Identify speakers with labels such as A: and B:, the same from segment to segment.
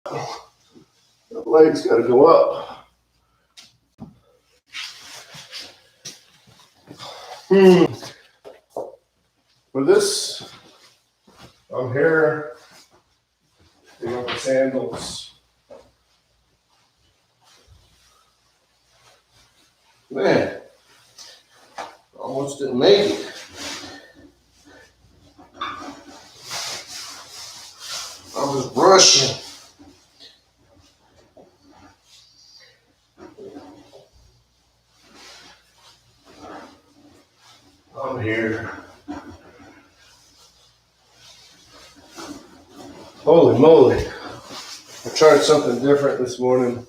A: The legs got to go up. For this, I'm here in my sandals. Man, almost didn't make it. I was rushing. I'm here. Holy moly. I tried something different this morning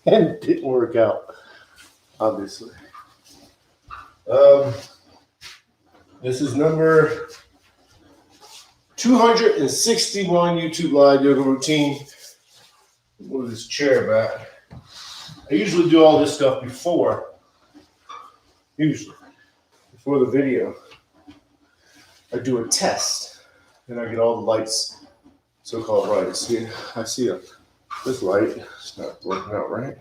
A: and it didn't work out, obviously. This is number 261 YouTube Live Yoga Routine. Move this chair back. I usually do all this stuff before the video. I do a test, and I get all the lights, so-called right. See, I see this light. It's not working out right.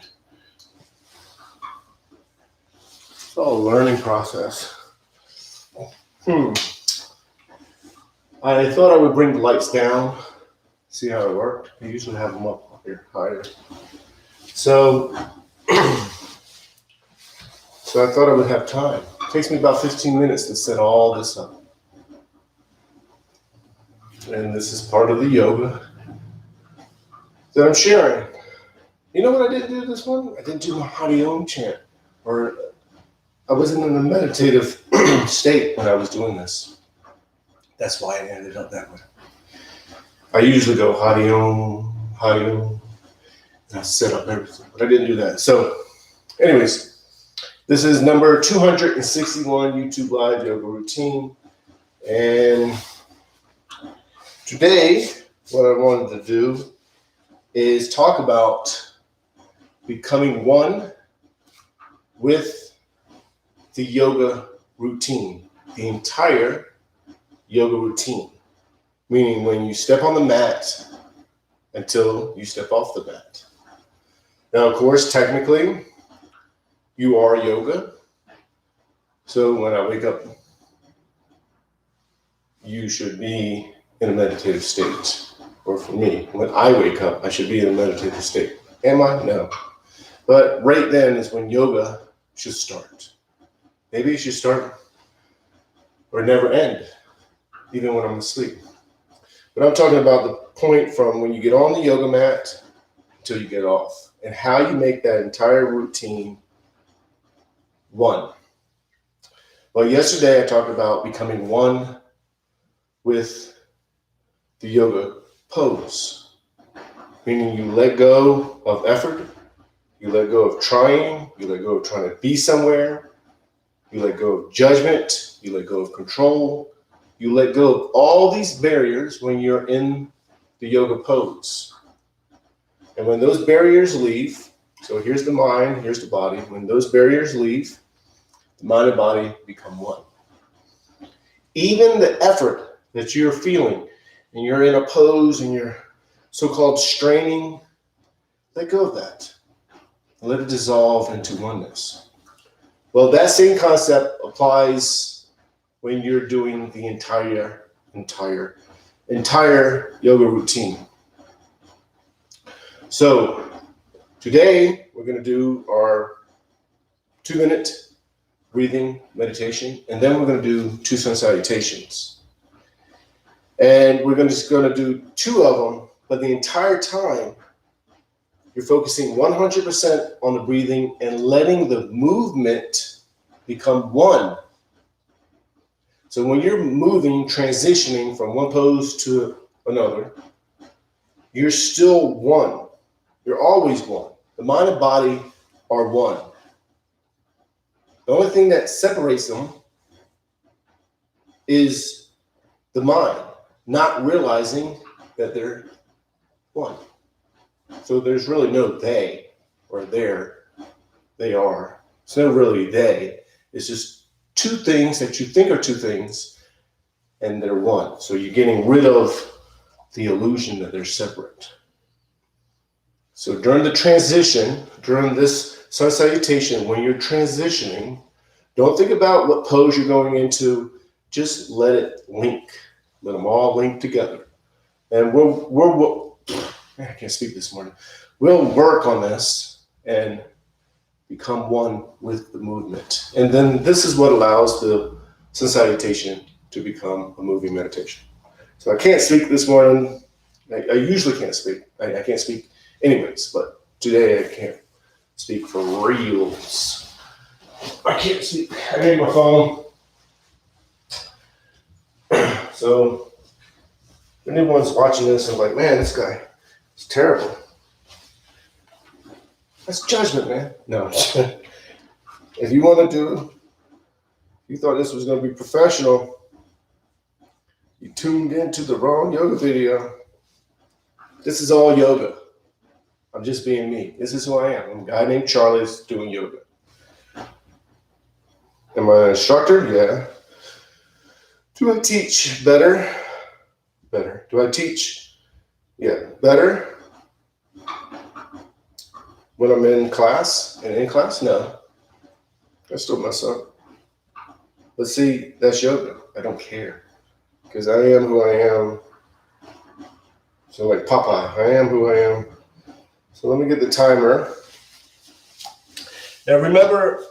A: It's all a learning process. I thought I would bring the lights down, see how it worked. I usually have them up here higher. So I thought I would have time. It takes me about 15 minutes to set all this up. And this is part of the yoga that I'm sharing. You know what I didn't do this one? I didn't do my Hari Om chant. Or I wasn't in a meditative state when I was doing this. That's why I ended up that way. I usually go Hari Om, and I set up everything, but I didn't do that. So, anyways, this is number 261 YouTube Live Yoga Routine. And today, what I wanted to do is talk about becoming one with the yoga routine, the entire yoga routine, meaning when you step on the mat until you step off the mat. Now, of course, technically, you are yoga. So when I wake up, you should be in a meditative state. Or for me, when I wake up, I should be in a meditative state. Am I? No. But right then is when yoga should start. Maybe it should start or never end, even when I'm asleep. But I'm talking about the point from when you get on the yoga mat until you get off, and how you make that entire routine one. Well, yesterday I talked about becoming one with the yoga pose, meaning you let go of effort, you let go of trying, you let go of trying to be somewhere, you let go of judgment, you let go of control, you let go of all these barriers when you're in the yoga pose. And when those barriers leave, so here's the mind, here's the body, when those barriers leave, the mind and body become one. Even the effort that you're feeling, and you're in a pose and you're so-called straining, let go of that. Let it dissolve into oneness. Well, that same concept applies when you're doing the entire yoga routine. So today we're going to do our 2-minute breathing meditation, and then we're going to do 2 sun salutations. And we're just going to do 2 of them, but the entire time you're focusing 100% on the breathing and letting the movement become one. So when you're moving, transitioning from one pose to another, you're still one. You're always one. The mind and body are one. The only thing that separates them is the mind not realizing that they're one. So there's really no they or there. They are. It's no really they. It's just 2 things that you think are 2 things, and they're one. So you're getting rid of the illusion that they're separate. So during the transition, during this sun salutation, when you're transitioning, don't think about what pose you're going into. Just let it link. Let them all link together. And man, I can't speak this morning. We'll work on this and become one with the movement. And then this is what allows the sun salutation to become a moving meditation. So I can't speak this morning. I usually can't speak. I can't speak anyways, but today I can't speak for reals. I can't speak. I need my phone. So if anyone's watching this and like, man, this guy is terrible. That's judgment, man. No. If you want to do, you thought this was going to be professional, you tuned into the wrong yoga video. This is all yoga. I'm just being me. This is who I am. I'm a guy named Charlie's doing yoga. Am I an instructor? Yeah. Do I teach better? Better. Do I teach? Yeah, better. When I'm in class and in class? No. I still mess up. But see, that's yoga. I don't care. Because I am who I am. So like Popeye, I am who I am. So let me get the timer. Now remember,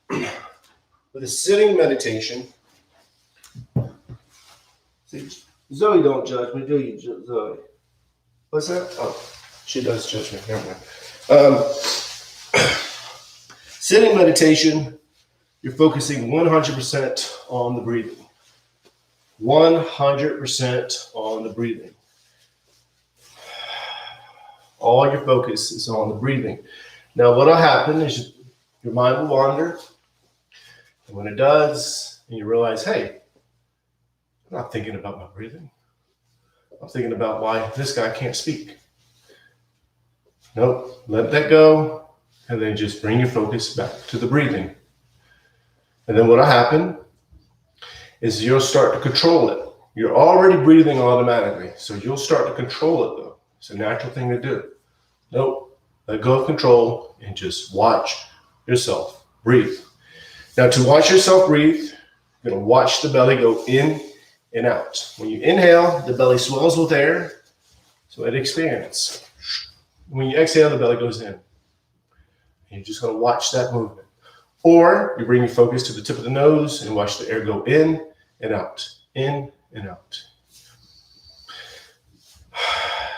A: with a sitting meditation, see, Zoe don't judge me, do you, Zoe? What's that? Oh, she does judge me. Never mind. Sitting meditation, you're focusing 100% on the breathing. 100% on the breathing. All your focus is on the breathing. Now, what'll happen is your mind will wander. And when it does, and you realize, hey, I'm not thinking about my breathing. I'm thinking about why this guy can't speak. Nope, let that go. And then just bring your focus back to the breathing. And then what'll happen is you'll start to control it. You're already breathing automatically, so you'll start to control it though. It's a natural thing to do. Nope, let go of control and just watch yourself breathe. Now to watch yourself breathe, you're gonna watch the belly go in and out. When you inhale, the belly swells with air, so it expands. When you exhale, the belly goes in. And you're just gonna watch that movement. Or you bring your focus to the tip of the nose and watch the air go in and out, in and out.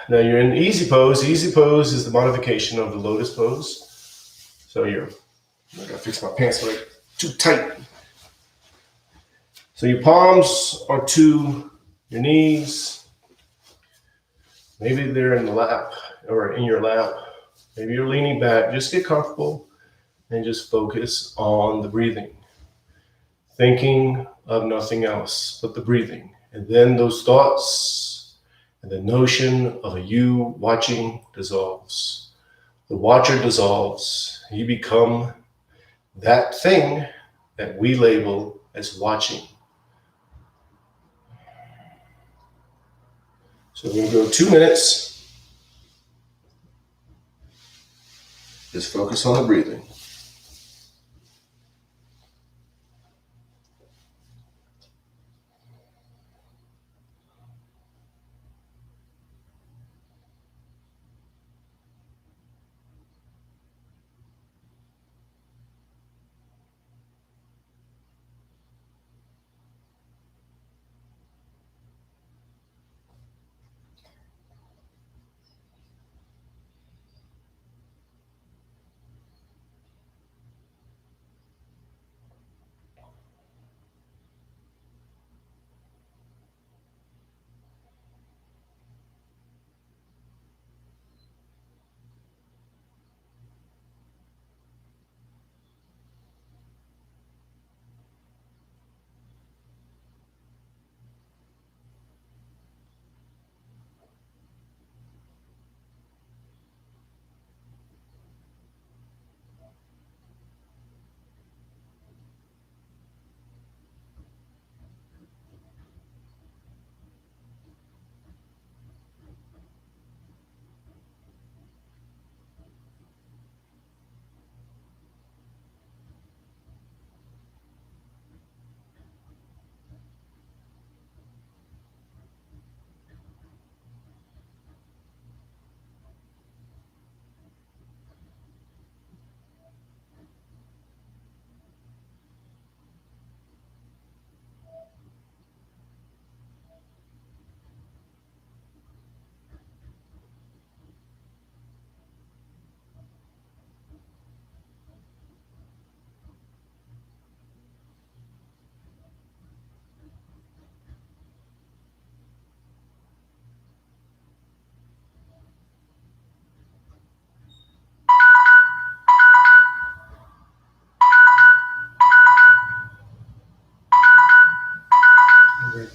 A: Now you're in easy pose. Easy pose is the modification of the lotus pose. So I gotta fix my pants, but too tight. So your palms are to your knees. Maybe they're in the lap or in your lap. Maybe you're leaning back. Just get comfortable and just focus on the breathing. Thinking of nothing else but the breathing. And then those thoughts and the notion of a you watching dissolves. The watcher dissolves. You become that thing that we label as watching. So we're going to go 2 minutes. Just focus on the breathing.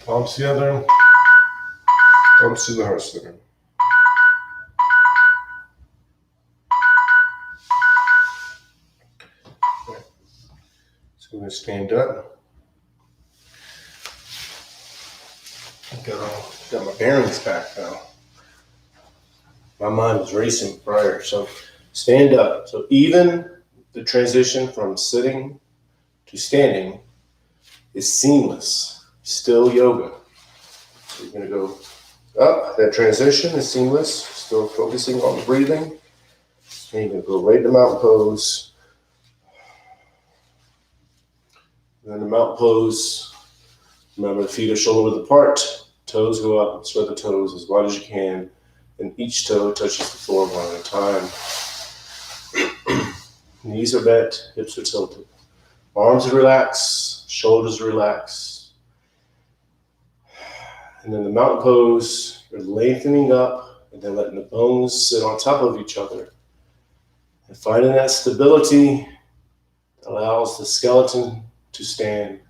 A: Palms together, thumbs to the heart center. Right. So we're going to stand up. Got my bearings back now. My mind was racing prior, so stand up. So even the transition from sitting to standing is seamless. Still yoga. So you're going to go up. That transition is seamless. Still focusing on the breathing. And you're going to go right to mountain pose. And then the mountain pose, remember the feet are shoulder width apart. Toes go up, spread the toes as wide as you can, and each toe touches the floor one at a time. Knees are bent, hips are tilted. Arms are relaxed, shoulders are relaxed. And then the mountain pose, you're lengthening up and then letting the bones sit on top of each other. And finding that stability allows the skeleton to stand.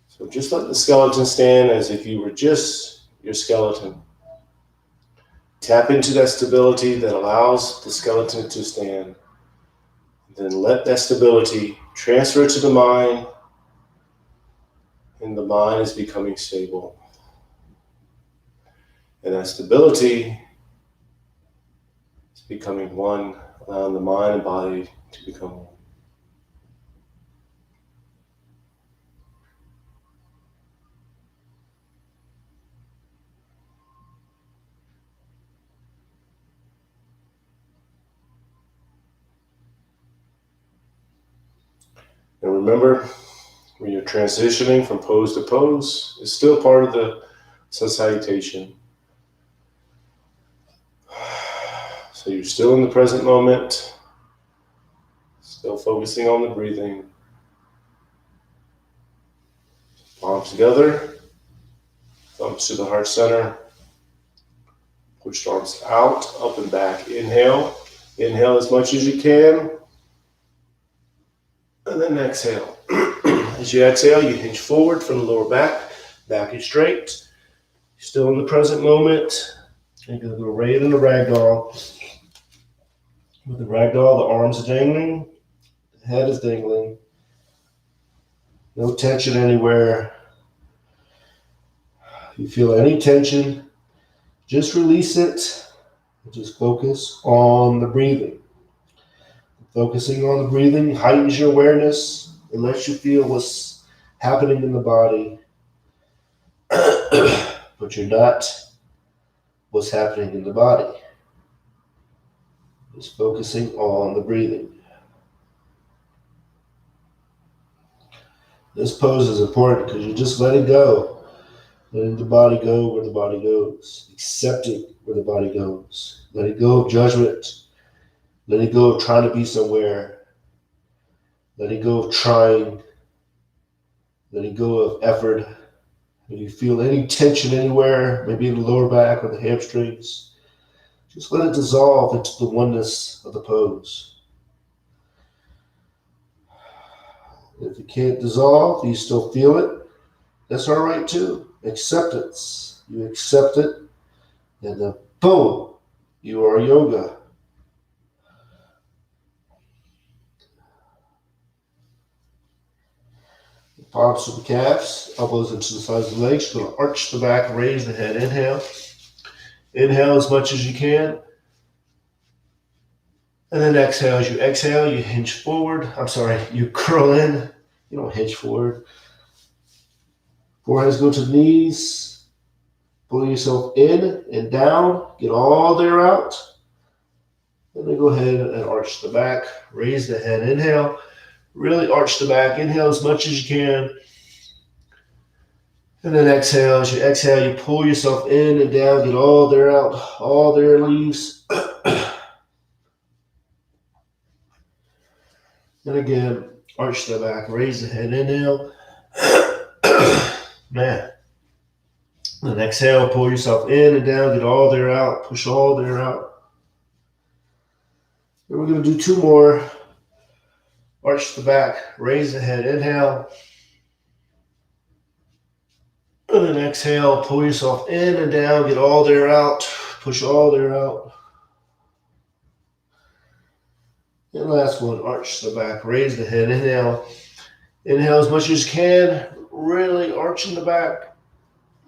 A: So just let the skeleton stand as if you were just your skeleton. Tap into that stability that allows the skeleton to stand. Then let that stability transfer to the mind, and the mind is becoming stable. And that stability is becoming one, allowing the mind and body to become one. And remember, when you're transitioning from pose to pose, it's still part of the sun salutation. So you're still in the present moment, still focusing on the breathing. Palms together, thumbs to the heart center. Push arms out, up and back. Inhale. Inhale as much as you can. And then exhale. As you exhale, you hinge forward from the lower back. Back is straight. Still in the present moment. You're going to go right into ragdoll. With the ragdoll, the arms are dangling. The head is dangling. No tension anywhere. If you feel any tension, just release it. Just focus on the breathing. Focusing on the breathing heightens your awareness. It lets you feel what's happening in the body. But you're not what's happening in the body. Just focusing on the breathing. This pose is important because you're just letting go. Letting the body go where the body goes. Accepting where the body goes. Letting go of judgment. Letting go of trying to be somewhere. Letting go of trying. Letting go of effort. If you feel any tension anywhere, maybe in the lower back or the hamstrings, just let it dissolve into the oneness of the pose. If you can't dissolve, you still feel it, that's all right too. Acceptance. You accept it, and then boom, you are yoga. Palms to the calves, elbows into the sides of the legs. You're going to arch the back, raise the head. Inhale. Inhale as much as you can. And then exhale. As you exhale, you hinge forward. You curl in. You don't hinge forward. Foreheads go to the knees. Pull yourself in and down. Get all the air out. And then go ahead and arch the back. Raise the head. Inhale. Really arch the back. Inhale as much as you can. And then exhale. As you exhale, you pull yourself in and down. Get all the air out. All the air leaves. And again, arch the back. Raise the head. Inhale. Man. Then exhale. Pull yourself in and down. Get all the air out. Push all the air out. And we're going to do two more. Arch the back, raise the head, inhale.
B: And then exhale, pull yourself in and down, get all the air out, push all the air out. And last one, arch the back, raise the head, inhale. Inhale as much as you can, really arching the back.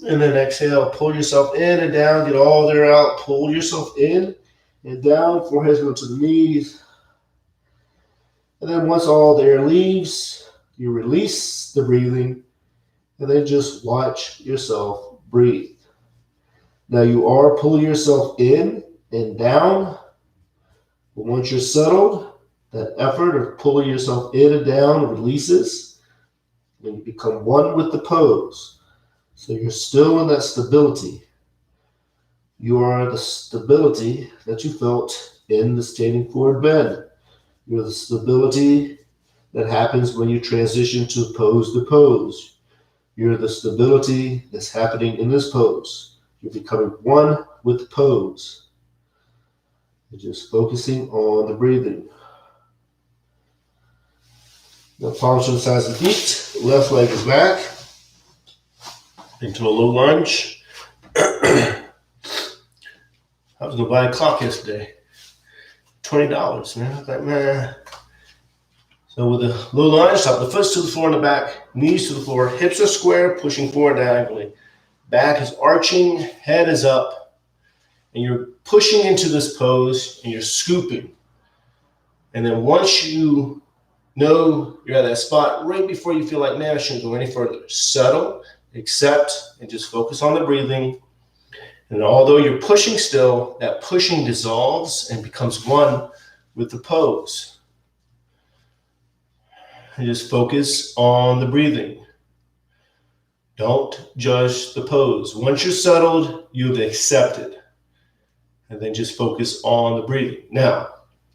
B: And then exhale, pull yourself in and down, get all the air out, pull yourself in and down, forehead go to the knees. And then once all the air leaves, you release the breathing and then just watch yourself breathe. Now you are pulling yourself in and down, but once you're settled, that effort of pulling yourself in and down releases, and you become one with the pose. So you're still in that stability. You are the stability that you felt in the standing forward bend. You're the stability that happens when you transition to pose to pose. You're the stability that's happening in this pose. You're becoming one with the pose. You're just focusing on the breathing. Now palms to the sides of the feet. Left leg is back. Into a low lunge. I was going to buy a clock yesterday. $20, man. I was like, man. So with a low lunge, top of the foot to the floor in the back, knees to the floor, hips are square, pushing forward diagonally. Back is arching, head is up, and you're pushing into this pose and you're scooping. And then once you know you're at that spot, right before you feel like, man, I shouldn't go any further, settle, accept, and just focus on the breathing. And although you're pushing still, that pushing dissolves and becomes one with the pose. And just focus on the breathing. Don't judge the pose. Once you're settled, you've accepted. And then just focus on the breathing. Now,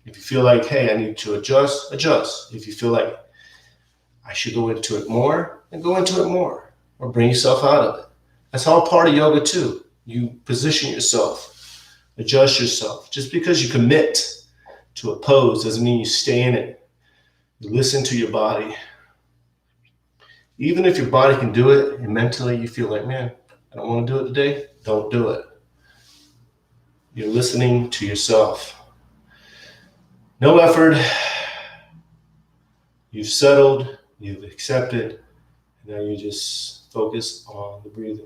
B: if you feel like, hey, I need to adjust, adjust. If you feel like I should go into it more, then go into it more. Or bring yourself out of it. That's all part of yoga too. You position yourself, adjust yourself. Just because you commit to a pose doesn't mean you stay in it. You listen to your body. Even if your body can do it and mentally you feel like, man, I don't want to do it today, don't do it. You're listening to yourself. No effort. You've settled, you've accepted, and now you just focus on the breathing.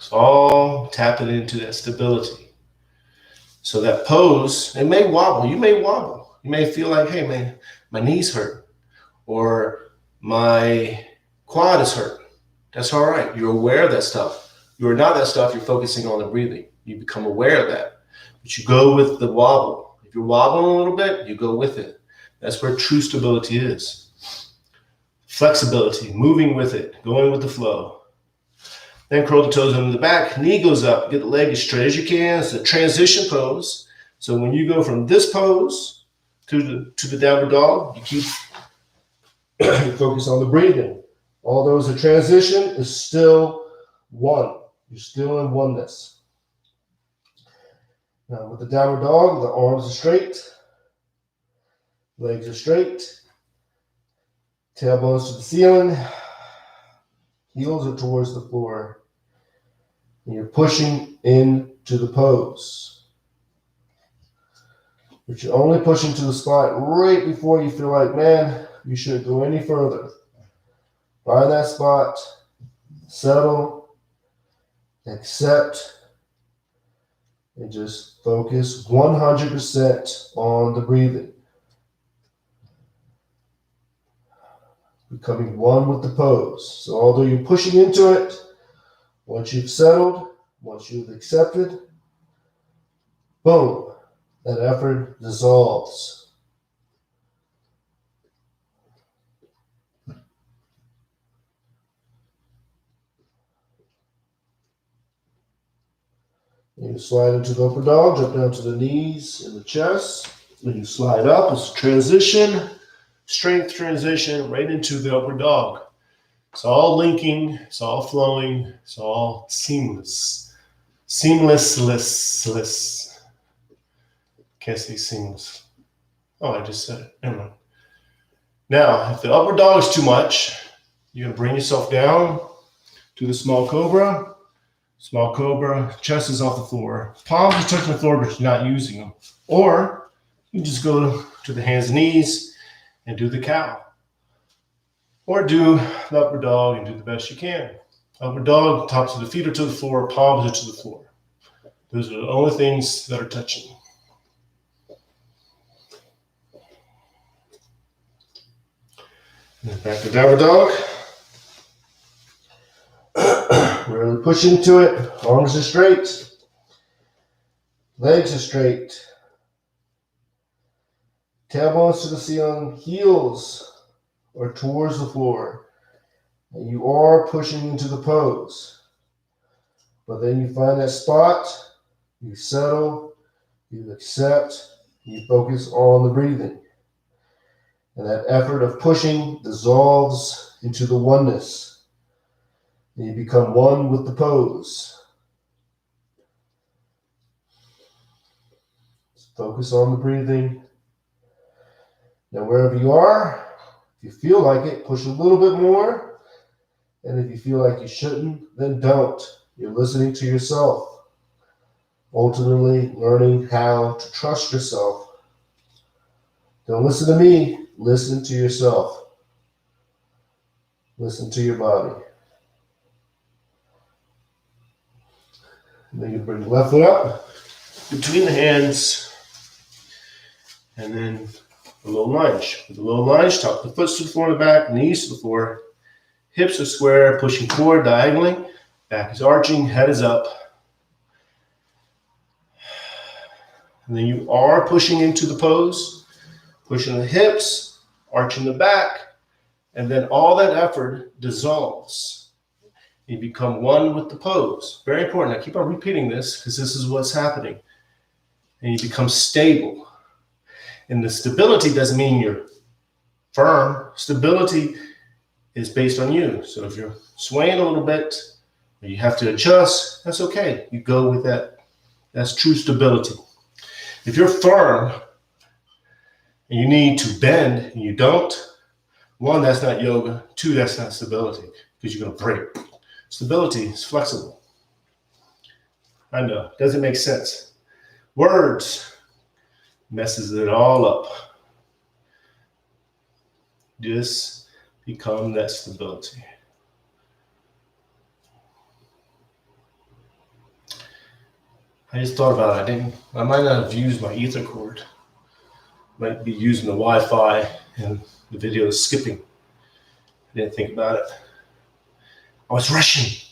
B: So all tapping into that stability. So that pose, it may wobble. You may wobble. You may feel like, hey, man, my knees hurt or my quad is hurt. That's all right. You're aware of that stuff. You're not that stuff. You're focusing on the breathing. You become aware of that. But you go with the wobble. If you're wobbling a little bit, you go with it. That's where true stability is. Flexibility, moving with it, going with the flow. Then curl the toes under the back, knee goes up, get the leg as straight as you can. It's a transition pose. So when you go from this pose to the downward dog, you keep focus on the breathing. Although it's a transition, it's still one. You're still in oneness. Now with the downward dog, the arms are straight, legs are straight, tailbones to the ceiling, heels are towards the floor. And you're pushing into the pose. But you're only pushing to the spot right before you feel like, man, you shouldn't go any further. Find that spot, settle, accept, and just focus 100% on the breathing. Becoming one with the pose. So although you're pushing into it, once you've settled, once you've accepted, boom, that effort dissolves. You slide into the upper dog, jump down to the knees and the chest. When you slide up, it's a transition, strength transition right into the upper dog. It's all linking, it's all flowing, it's all seamless. Seamless. Can't say seamless. Oh, I just said it. Never mind. Now, if the upward dog is too much, you're going to bring yourself down to the small cobra. Small cobra, chest is off the floor. Palms are touching the floor, but you're not using them. Or you just go to the hands and knees and do the cow. Or do the upward dog and do the best you can. Upward dog, tops of the feet are to the floor, palms are to the floor. Those are the only things that are touching. And then back to downward dog. Really push into it. Arms are straight. Legs are straight. Tailbones to the ceiling. Heels are towards the floor. And you are pushing into the pose. But then you find that spot. You settle. You accept. You focus on the breathing. And that effort of pushing dissolves into the oneness. And you become one with the pose. Just focus on the breathing. Now, wherever you are, if you feel like it, push a little bit more. And if you feel like you shouldn't, then don't. You're listening to yourself. Ultimately, learning how to trust yourself. Don't listen to me. Listen to yourself. Listen to your body. And then you bring the left foot up between the hands, and then a low lunge. With a low lunge, top of the foot to the floor and the back, knees to the floor, hips are square, pushing forward diagonally, back is arching, head is up. And then you are pushing into the pose, pushing the hips, arching the back, and then all that effort dissolves. You become one with the pose. Very important. I keep on repeating this because this is what's happening. And you become stable. And the stability doesn't mean you're firm. Stability is based on you. So if you're swaying a little bit, or you have to adjust, that's okay. You go with that. That's true stability. If you're firm and you need to bend and you don't, one, that's not yoga. Two, that's not stability because you're going to break. Stability is flexible. I know, doesn't make sense. Words messes it all up. Just become that stability. I just thought about it. I might not have used my ether cord. Might be using the Wi-Fi and the video is skipping. I didn't think about it. I was rushing.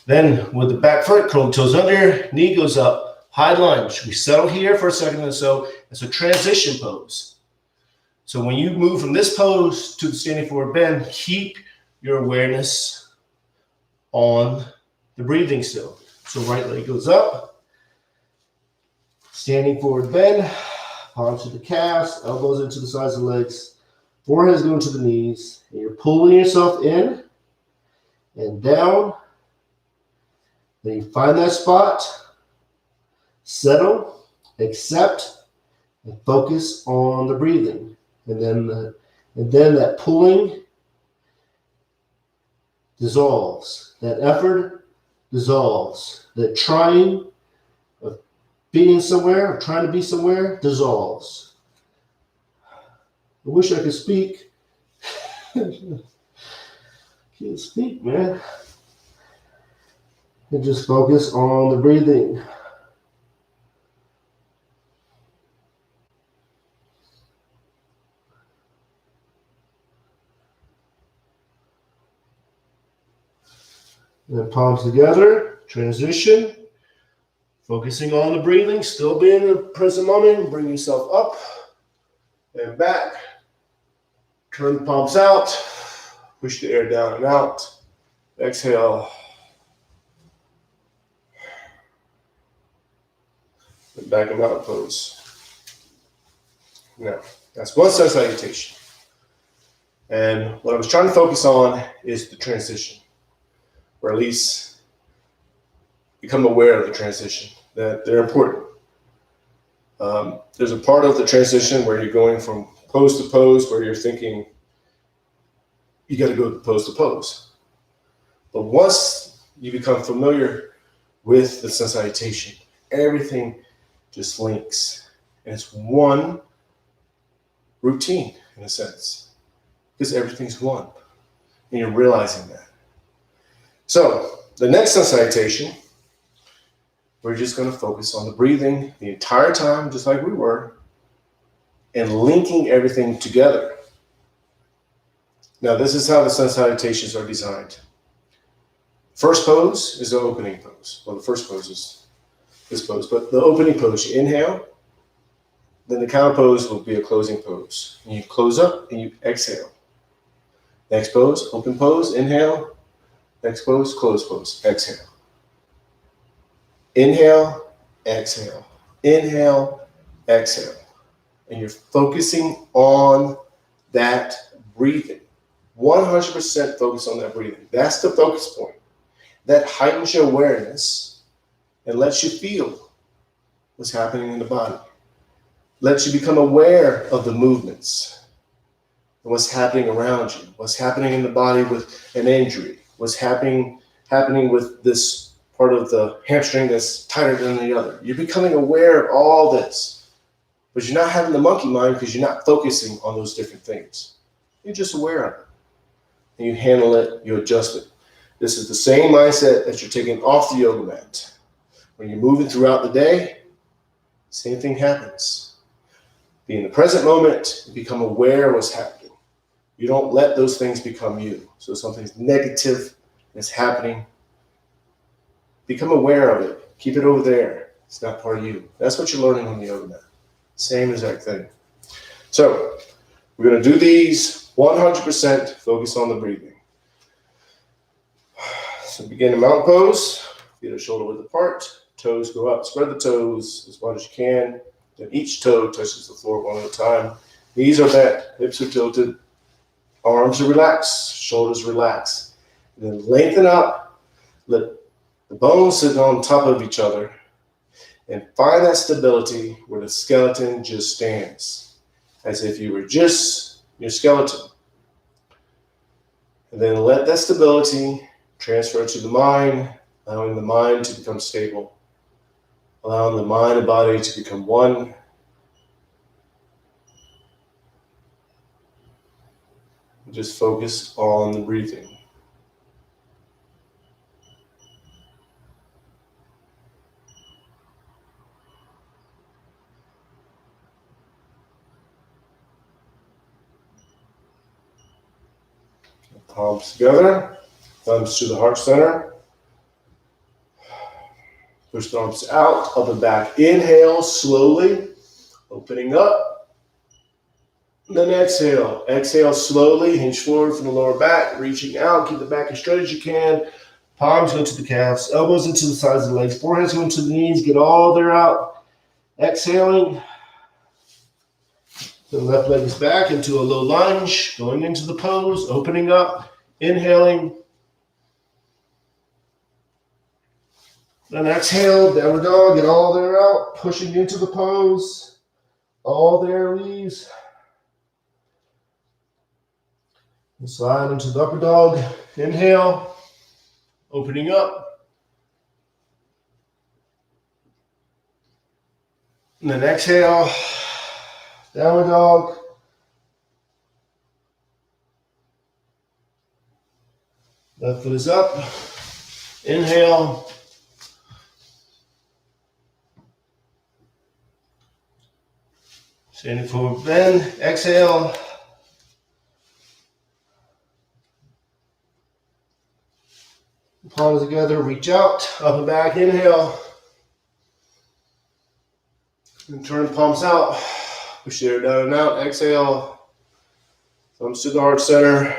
B: Then with the back foot, curl the toes under, knee goes up, high lunge. We settle here for a second or so. It's a transition pose. So when you move from this pose to the standing forward bend, keep your awareness on the breathing still. So right leg goes up, standing forward bend, palms to the calves, elbows into the sides of the legs, forehead is going to the knees, and you're pulling yourself in and down. Then you find that spot, settle, accept, and focus on the breathing. And then that pulling dissolves. That effort dissolves. That trying of being somewhere, or trying to be somewhere, dissolves. I wish I could speak. Can't speak, man. And just focus on the breathing. And then palms together, transition. Focusing on the breathing, still being in the present moment. Bring yourself up and back. Turn the palms out. Push the air down and out. Exhale. And back in mountain pose. Now, that's one side salutation. And what I was trying to focus on is the transition, or at least become aware of the transition, that they're important. There's a part of the transition where you're going from
A: pose to pose where you're thinking you got to go pose to pose. But once you become familiar with the sensitization, everything just links. And it's one routine in a sense, because everything's one. And you're realizing that. So the next sensitization, we're just going to focus on the breathing the entire time, just like we were, and linking everything together. Now, this is how the sensitizations are designed. First pose is the opening pose. Well, the first pose is this pose, but the opening pose, you inhale, then the counter pose will be a closing pose. And you close up and you exhale. Next pose, open pose, inhale. Next pose, close pose, exhale. Inhale, exhale. Inhale, exhale. And you're focusing on that breathing. 100% focus on that breathing. That's the focus point. That heightens your awareness and lets you feel what's happening in the body. Lets you become aware of the movements and what's happening around you, what's happening in the body with an injury, what's happening with this part of the hamstring that's tighter than the other. You're becoming aware of all this, but you're not having the monkey mind because you're not focusing on those different things. You're just aware of it. And you handle it, you adjust it. This is the same mindset that you're taking off the yoga mat. When you're moving throughout the day, same thing happens. Be in the present moment and become aware of what's happening. You don't let those things become you. So something's negative is happening. Become aware of it. Keep it over there. It's not part of you. That's what you're learning on the yoga mat. Same exact thing. So we're going to do these 100% focus on the breathing. So begin in mountain pose. Feet are shoulder width apart. Toes go up. Spread the toes as wide as you can. Then each toe touches the floor one at a time. Knees are bent. Hips are tilted. Arms are relaxed. Shoulders relax. And then lengthen up. Let the bones sit on top of each other. And find that stability where the skeleton just stands. As if you were just your skeleton. And then let that stability transfer to the mind, allowing the mind to become stable, allowing the mind and body to become one. Just focus on the breathing. Palms together, thumbs to the heart center. Push the arms out, up and back. Inhale slowly, opening up. Then exhale. Exhale slowly, hinge forward from the lower back, reaching out. Keep the back as straight as you can. Palms go to the calves, elbows into the sides of the legs, foreheads go into the knees. Get all there out. Exhaling. The left leg is back into a low lunge, going into the pose, opening up, inhaling. Then exhale, downward dog, get all there out, pushing into the pose. All there leaves. And slide into the upper dog. Inhale, opening up. And then exhale, downward dog. Left foot is up. Inhale. Standing forward bend. Exhale. Palms together. Reach out. Up and back. Inhale. And turn the palms out. Push the air down and out. Exhale. Thumbs to the heart center.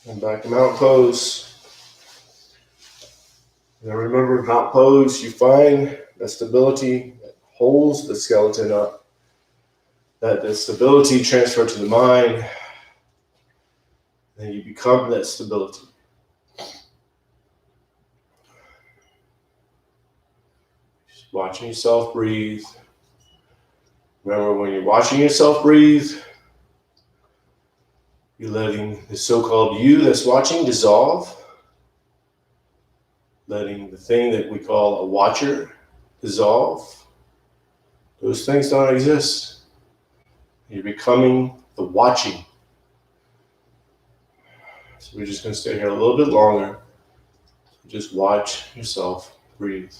A: And back to mountain pose. Now remember, mountain pose, you find that stability that holds the skeleton up. That the stability transfer to the mind. And you become that stability. watching yourself breathe. Remember, when you're watching yourself breathe, you're letting the so-called you that's watching dissolve. Letting the thing that we call a watcher dissolve. Those things don't exist. You're becoming the watching. So we're just going to stay here a little bit longer. Just watch yourself breathe.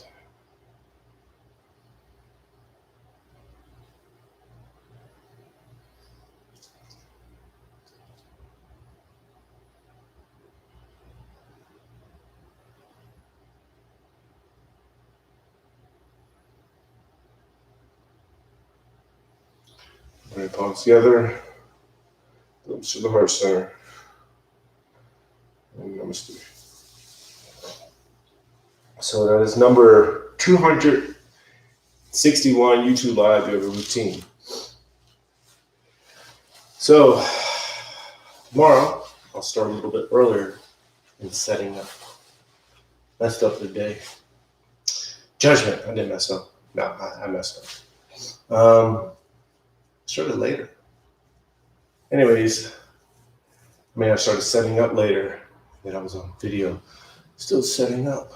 A: Bring your palms together. Thumbs to the heart center. And namaste. So that is number 261 YouTube Live Yoga Routine. So tomorrow, I'll start a little bit earlier in setting up. Messed up the day. Judgment, I didn't mess up. No, I messed up. Started later. Anyways, I started setting up later. Then I was on video. Still setting up.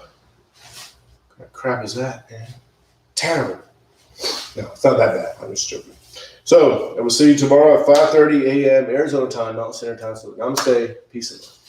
A: What kind of crap is that, man? Terrible. No, it's not that bad. I'm just joking. So, I will see you tomorrow at 5:30 a.m. Arizona time, Mountain Standard Time. So, namaste. Peace and love.